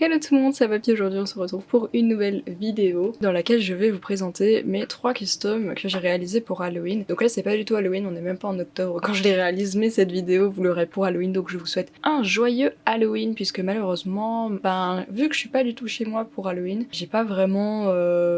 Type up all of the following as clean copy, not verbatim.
Hello tout le monde, c'est Papy. Aujourd'hui on se retrouve pour une nouvelle vidéo dans laquelle je vais vous présenter mes 3 customs que j'ai réalisés pour Halloween. Donc là c'est pas du tout Halloween, on est même pas en octobre quand je les réalise, mais cette vidéo vous l'aurez pour Halloween, donc je vous souhaite un joyeux Halloween puisque malheureusement, vu que je suis pas du tout chez moi pour Halloween, j'ai pas vraiment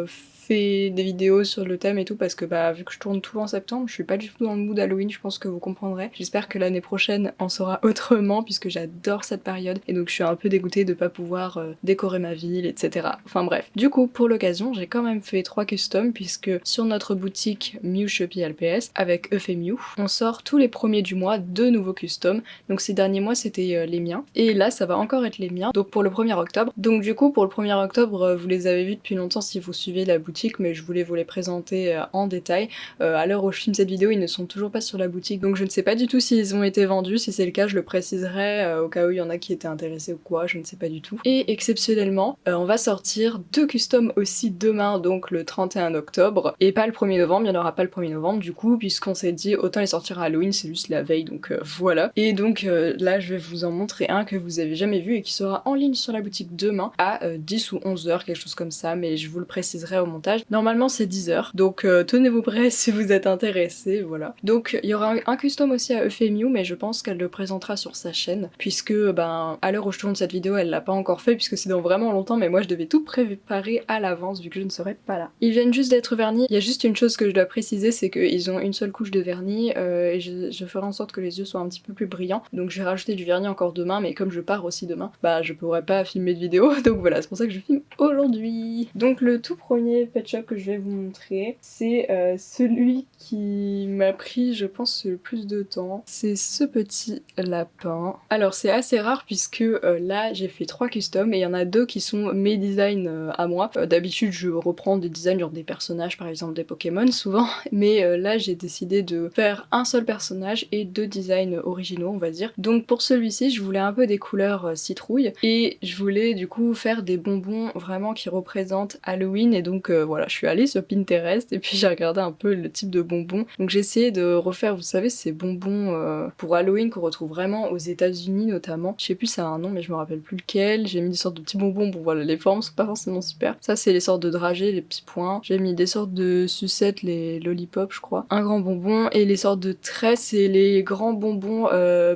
fait des vidéos sur le thème et tout parce que vu que je tourne tout en septembre, je suis pas du tout dans le mood Halloween, je pense que vous comprendrez. J'espère que l'année prochaine en sera autrement puisque j'adore cette période et donc je suis un peu dégoûtée de pas pouvoir décorer ma ville, etc. Enfin bref. Du coup, pour l'occasion, j'ai quand même fait 3 customs puisque sur notre boutique Mew Shopee LPS avec Euphémew, on sort tous les premiers du mois 2 nouveaux customs. Donc ces derniers mois c'était les miens et là ça va encore être les miens, donc pour le 1er octobre. Donc du coup pour le 1er octobre vous les avez vus depuis longtemps si vous suivez la boutique, mais je voulais vous les présenter en détail. À l'heure où je filme cette vidéo, ils ne sont toujours pas sur la boutique, donc je ne sais pas du tout s'ils ont été vendus. Si c'est le cas, je le préciserai au cas où il y en a qui étaient intéressés ou quoi, je ne sais pas du tout. Et exceptionnellement, on va sortir 2 customs aussi demain, donc le 31 octobre, et pas le 1er novembre, il n'y en aura pas le 1er novembre du coup, puisqu'on s'est dit autant les sortir à Halloween, c'est juste la veille, donc voilà. Et donc là, je vais vous en montrer un que vous avez jamais vu et qui sera en ligne sur la boutique demain à 10 ou 11 heures, quelque chose comme ça, mais je vous le préciserai au montage. Normalement c'est 10 heures, donc tenez-vous prêts si vous êtes intéressés, voilà. Donc il y aura un custom aussi à Euphémew, mais je pense qu'elle le présentera sur sa chaîne, puisque à l'heure où je tourne cette vidéo, elle l'a pas encore fait, puisque c'est dans vraiment longtemps, mais moi je devais tout préparer à l'avance, vu que je ne serai pas là. Ils viennent juste d'être vernis, il y a juste une chose que je dois préciser, c'est qu'ils ont une seule couche de vernis, et je ferai en sorte que les yeux soient un petit peu plus brillants, donc je vais rajouter du vernis encore demain, mais comme je pars aussi demain, je pourrais pas filmer de vidéo, donc voilà, c'est pour ça que je filme aujourd'hui. Donc le tout premier pet shop que je vais vous montrer, c'est celui qui m'a pris, je pense, le plus de temps. C'est ce petit lapin. Alors c'est assez rare puisque là j'ai fait 3 customs et il y en a 2 qui sont mes designs à moi. D'habitude je reprends des designs genre des personnages, par exemple des Pokémon souvent, mais là j'ai décidé de faire un seul personnage et 2 designs originaux on va dire. Donc pour celui-ci je voulais un peu des couleurs citrouille et je voulais du coup faire des bonbons vraiment qui représentent Halloween, et donc voilà, je suis allée sur Pinterest et puis j'ai regardé un peu le type de bonbons. Donc j'ai essayé de refaire, vous savez, ces bonbons pour Halloween qu'on retrouve vraiment aux États-Unis notamment. Je sais plus ça a un nom mais je me rappelle plus lequel. J'ai mis des sortes de petits bonbons, bon voilà, les formes sont pas forcément super. Ça c'est les sortes de dragées, les petits points. J'ai mis des sortes de sucettes, les lollipops je crois. Un grand bonbon, et les sortes de traits c'est les grands bonbons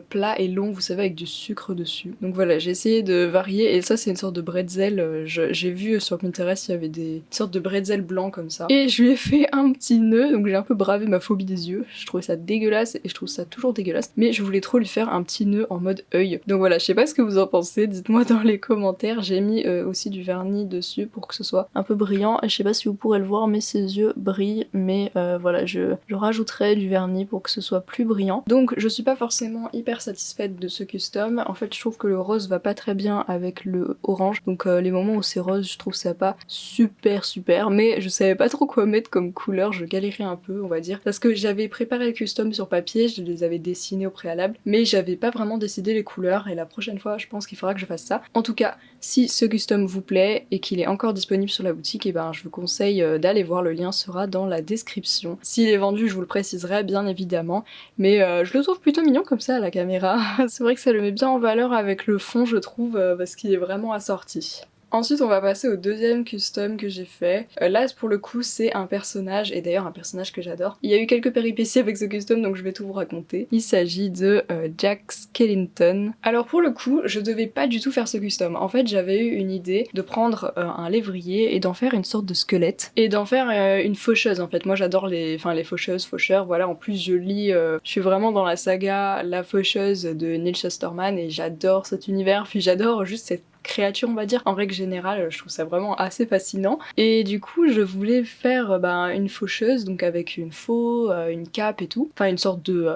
plats et longs, vous savez, avec du sucre dessus. Donc voilà, j'ai essayé de varier, et ça c'est une sorte de bretzel. J'ai vu sur Pinterest il y avait des sortes de bretzel blancs comme ça. Et je lui ai fait un petit nœud, donc j'ai un peu bravé ma phobie des yeux. Je trouvais ça dégueulasse et je trouve ça toujours dégueulasse, mais je voulais trop lui faire un petit nœud en mode œil. Donc voilà, je sais pas ce que vous en pensez, dites-moi dans les commentaires. J'ai mis aussi du vernis dessus pour que ce soit un peu brillant, et je sais pas si vous pourrez le voir mais ses yeux brillent, mais voilà, je rajouterai du vernis pour que ce soit plus brillant. Donc je suis pas forcément hyper satisfaite de ce custom. En fait je trouve que le rose va pas très bien avec le orange, donc les moments où c'est rose je trouve ça pas super, mais je savais pas trop quoi mettre comme couleur, je galérais un peu on va dire, parce que j'avais préparé le custom sur papier, je les avais dessinés au préalable, mais j'avais pas vraiment décidé les couleurs, et la prochaine fois je pense qu'il faudra que je fasse ça. En tout cas, si ce custom vous plaît et qu'il est encore disponible sur la boutique, et je vous conseille d'aller voir, le lien sera dans la description. S'il est vendu je vous le préciserai bien évidemment, mais je le trouve plutôt mignon comme ça à la caméra. C'est vrai que ça le met bien en valeur avec le fond je trouve, parce qu'il est vraiment assorti. Ensuite on va passer au deuxième custom que j'ai fait. Là pour le coup c'est un personnage, et d'ailleurs un personnage que j'adore. Il y a eu quelques péripéties avec ce custom donc je vais tout vous raconter. Il s'agit de Jack Skellington. Alors pour le coup je devais pas du tout faire ce custom. En fait j'avais eu une idée de prendre un lévrier et d'en faire une sorte de squelette. Et d'en faire une faucheuse en fait. Moi j'adore les faucheuses, faucheurs, voilà. En plus je lis, je suis vraiment dans la saga La Faucheuse de Neil Shusterman et j'adore cet univers. Puis j'adore juste cette créature on va dire, en règle générale je trouve ça vraiment assez fascinant, et du coup je voulais faire une faucheuse, donc avec une faux, une cape et tout, enfin une sorte de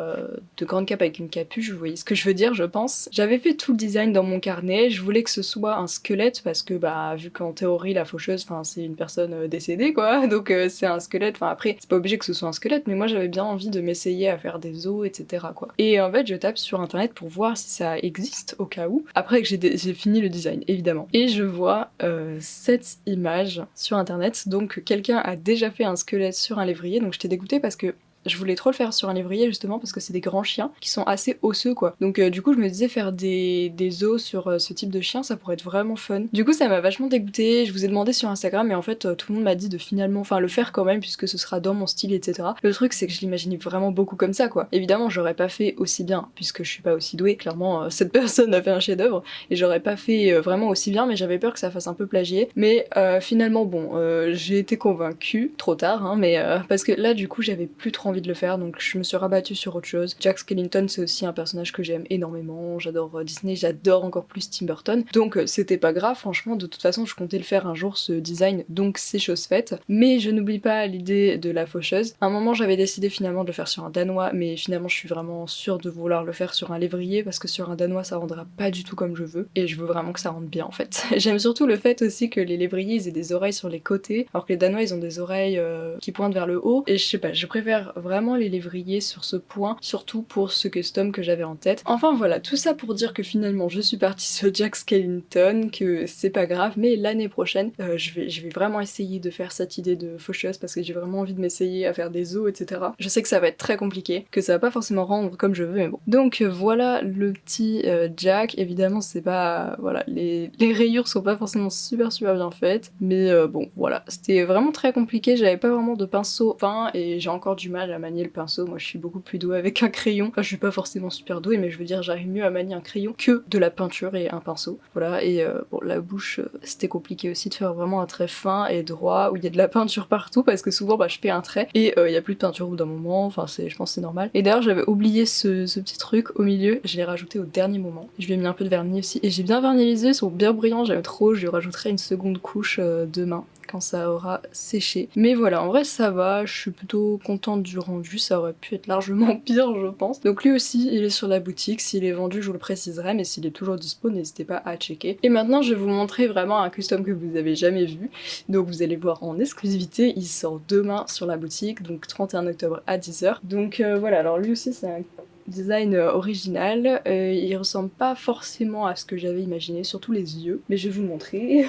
grande cape avec une capuche, vous voyez ce que je veux dire je pense. J'avais fait tout le design dans mon carnet, je voulais que ce soit un squelette parce que vu qu'en théorie la faucheuse c'est une personne décédée quoi, donc c'est un squelette, enfin après c'est pas obligé que ce soit un squelette, mais moi j'avais bien envie de m'essayer à faire des os etc quoi. Et en fait je tape sur internet pour voir si ça existe au cas où, après que j'ai fini le design évidemment. Et je vois cette image sur internet, donc quelqu'un a déjà fait un squelette sur un lévrier, donc j'étais dégoûtée parce que je voulais trop le faire sur un lévrier justement parce que c'est des grands chiens qui sont assez osseux quoi. Donc du coup je me disais faire des os sur ce type de chien ça pourrait être vraiment fun. Du coup ça m'a vachement dégoûtée, je vous ai demandé sur Instagram et en fait tout le monde m'a dit de finalement, enfin le faire quand même puisque ce sera dans mon style etc. Le truc c'est que je l'imaginais vraiment beaucoup comme ça quoi. Évidemment j'aurais pas fait aussi bien puisque je suis pas aussi douée, clairement cette personne a fait un chef d'œuvre et j'aurais pas fait vraiment aussi bien mais j'avais peur que ça fasse un peu plagier. Mais finalement bon j'ai été convaincue, trop tard hein, mais parce que là du coup j'avais plus trop envie de le faire donc je me suis rabattue sur autre chose. Jack Skellington c'est aussi un personnage que j'aime énormément, j'adore Disney, j'adore encore plus Tim Burton donc c'était pas grave franchement, de toute façon je comptais le faire un jour ce design donc c'est chose faite. Mais je n'oublie pas l'idée de la faucheuse. À un moment j'avais décidé finalement de le faire sur un danois mais finalement je suis vraiment sûre de vouloir le faire sur un lévrier parce que sur un danois ça rendra pas du tout comme je veux et je veux vraiment que ça rende bien en fait. J'aime surtout le fait aussi que les lévriers ils aient des oreilles sur les côtés alors que les danois ils ont des oreilles qui pointent vers le haut et je sais pas, je préfère vraiment les lévriers sur ce point, surtout pour ce custom que j'avais en tête. Enfin voilà, tout ça pour dire que finalement je suis partie sur Jack Skellington, que c'est pas grave, mais l'année prochaine je vais vraiment essayer de faire cette idée de faucheuse parce que j'ai vraiment envie de m'essayer à faire des os etc. Je sais que ça va être très compliqué, que ça va pas forcément rendre comme je veux mais bon. Donc voilà le petit Jack, évidemment c'est pas... voilà, les rayures sont pas forcément super bien faites mais bon voilà, c'était vraiment très compliqué, j'avais pas vraiment de pinceau fin et j'ai encore du mal à manier le pinceau, moi je suis beaucoup plus douée avec un crayon, enfin je suis pas forcément super douée mais je veux dire j'arrive mieux à manier un crayon que de la peinture et un pinceau, voilà. Et bon la bouche c'était compliqué aussi de faire vraiment un trait fin et droit où il y a de la peinture partout parce que souvent bah je fais un trait et il y a plus de peinture au bout d'un moment, enfin je pense que c'est normal. Et d'ailleurs j'avais oublié ce petit truc au milieu, je l'ai rajouté au dernier moment, je lui ai mis un peu de vernis aussi et j'ai bien verni les yeux, ils sont bien brillants, j'aime trop, je lui rajouterai une seconde couche demain quand ça aura séché. Mais voilà, en vrai ça va, je suis plutôt contente du rendu, ça aurait pu être largement pire je pense. Donc lui aussi il est sur la boutique, s'il est vendu je vous le préciserai, mais s'il est toujours dispo n'hésitez pas à checker. Et maintenant je vais vous montrer vraiment un custom que vous avez jamais vu, donc vous allez voir en exclusivité, il sort demain sur la boutique, donc 31 octobre à 10h. Donc voilà, alors lui aussi c'est un design original, il ressemble pas forcément à ce que j'avais imaginé, surtout les yeux, mais je vais vous le montrer.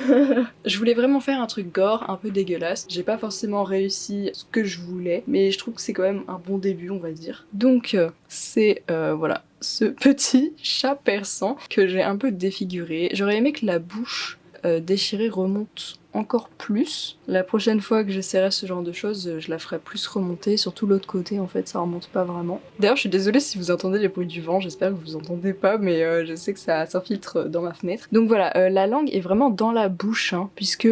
Je voulais vraiment faire un truc gore, un peu dégueulasse, j'ai pas forcément réussi ce que je voulais, mais je trouve que c'est quand même un bon début on va dire. Donc c'est voilà, ce petit chat persan que j'ai un peu défiguré. J'aurais aimé que la bouche déchirée remonte encore plus. La prochaine fois que j'essaierai ce genre de choses, je la ferai plus remonter, surtout l'autre côté en fait ça remonte pas vraiment. D'ailleurs je suis désolée si vous entendez les bruits du vent, j'espère que vous entendez pas mais je sais que ça s'infiltre dans ma fenêtre. Donc voilà, la langue est vraiment dans la bouche hein, puisque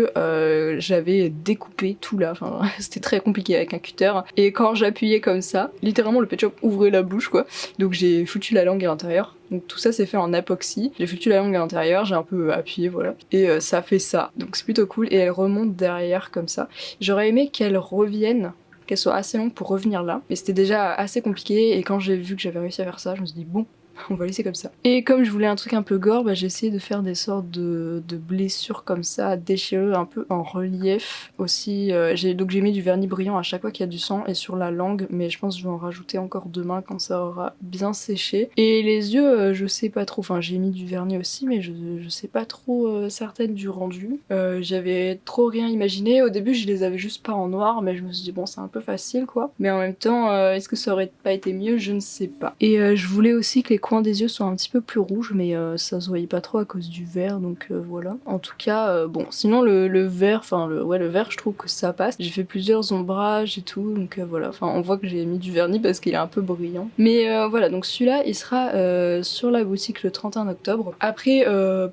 j'avais découpé tout là, enfin c'était très compliqué avec un cutter et quand j'appuyais comme ça, littéralement le pet shop ouvrait la bouche quoi, donc j'ai foutu la langue à l'intérieur. Donc tout ça c'est fait en époxy, j'ai foutu la langue à l'intérieur, j'ai un peu appuyé voilà, et ça fait ça, donc c'est plutôt cool et elle remonte derrière comme ça. J'aurais aimé qu'elle revienne, qu'elle soit assez longue pour revenir là, mais c'était déjà assez compliqué et quand j'ai vu que j'avais réussi à faire ça, je me suis dit bon, on va laisser comme ça. Et comme je voulais un truc un peu gore, bah, j'ai essayé de faire des sortes de blessures comme ça, déchirées un peu en relief aussi. Donc j'ai mis du vernis brillant à chaque fois qu'il y a du sang et sur la langue, mais je pense que je vais en rajouter encore demain quand ça aura bien séché. Et les yeux, je sais pas trop, enfin j'ai mis du vernis aussi, mais je sais pas trop certaine du rendu. J'avais trop rien imaginé, au début je les avais juste pas en noir, mais je me suis dit bon c'est un peu facile quoi. Mais en même temps, est-ce que ça aurait pas été mieux? Je ne sais pas. Et je voulais aussi que les coins des yeux soient un petit peu plus rouges mais ça se voyait pas trop à cause du vert donc voilà. En tout cas bon sinon le vert, enfin le vert je trouve que ça passe. J'ai fait plusieurs ombrages et tout donc voilà, enfin on voit que j'ai mis du vernis parce qu'il est un peu brillant. Mais voilà donc celui-là il sera sur la boutique le 31 octobre. Après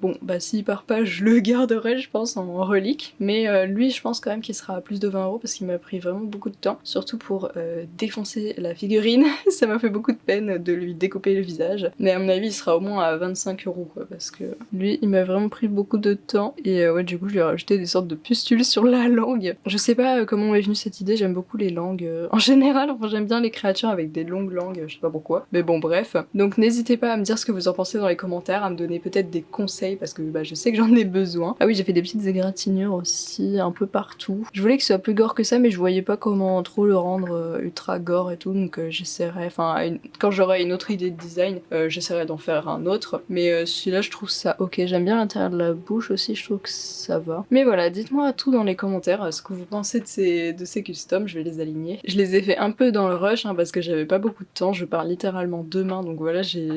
bon bah s'il part pas je le garderai je pense en relique mais lui je pense quand même qu'il sera à plus de 20 € parce qu'il m'a pris vraiment beaucoup de temps, surtout pour défoncer la figurine. Ça m'a fait beaucoup de peine de lui découper le visage. Mais à mon avis il sera au moins à 25 € quoi parce que lui il m'a vraiment pris beaucoup de temps et ouais du coup je lui ai rajouté des sortes de pustules sur la langue. Je sais pas comment m'est venue cette idée, j'aime beaucoup les langues en général, enfin j'aime bien les créatures avec des longues langues, je sais pas pourquoi, mais bon bref. Donc n'hésitez pas à me dire ce que vous en pensez dans les commentaires, à me donner peut-être des conseils parce que bah, je sais que j'en ai besoin. Ah oui j'ai fait des petites égratignures aussi un peu partout. Je voulais que ce soit plus gore que ça mais je voyais pas comment trop le rendre ultra gore et tout donc j'essaierai, enfin quand j'aurai une autre idée de design j'essaierai d'en faire un autre. Mais celui-là je trouve ça ok, j'aime bien l'intérieur de la bouche aussi, je trouve que ça va. Mais voilà, dites-moi tout dans les commentaires ce que vous pensez de ces customs, je vais les aligner. Je les ai fait un peu dans le rush parce que j'avais pas beaucoup de temps, je pars littéralement demain, donc voilà, j'ai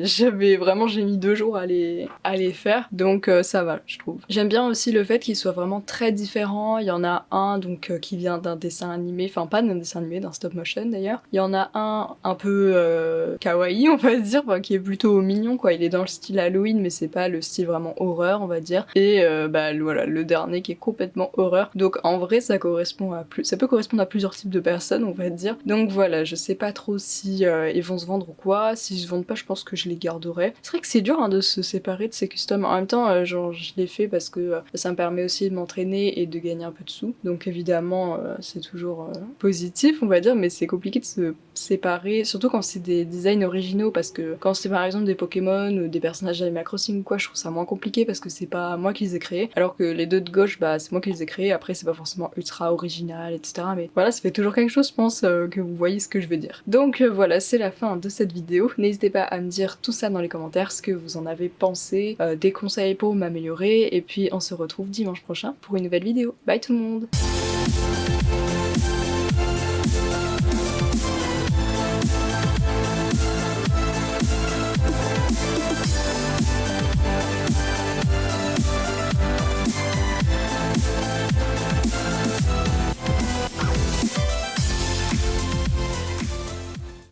mis 2 jours à les faire, donc ça va je trouve. J'aime bien aussi le fait qu'ils soient vraiment très différents, il y en a un donc qui vient d'un dessin animé, enfin pas d'un dessin animé, d'un stop motion d'ailleurs. Il y en a un peu kawaii on va dire, enfin, qui est plutôt mignon quoi, il est dans le style Halloween mais c'est pas le style vraiment horreur on va dire. Et voilà, le dernier qui est complètement horreur. Donc en vrai ça peut correspondre à plusieurs types de personnes on va dire. Donc voilà, je sais pas trop si ils vont se vendre ou quoi. Si se vendent pas, je pense que je les garderai. C'est vrai que c'est dur de se séparer de ces customs. En même temps, genre je l'ai fait parce que ça me permet aussi de m'entraîner et de gagner un peu de sous. Donc évidemment, c'est toujours positif on va dire, mais c'est compliqué de se séparer, surtout quand c'est des designs originaux, parce que quand c'est par exemple des Pokémon ou des personnages d'Animal Crossing ou quoi, je trouve ça moins compliqué parce que c'est pas moi qui les ai créés, alors que les deux de gauche, bah c'est moi qui les ai créés, après c'est pas forcément ultra original, etc. Mais voilà, ça fait toujours quelque chose, je pense, que vous voyez ce que je veux dire. Donc voilà, c'est la fin de cette vidéo. N'hésitez pas à me dire tout ça dans les commentaires, ce que vous en avez pensé, des conseils pour m'améliorer, et puis on se retrouve dimanche prochain pour une nouvelle vidéo. Bye tout le monde!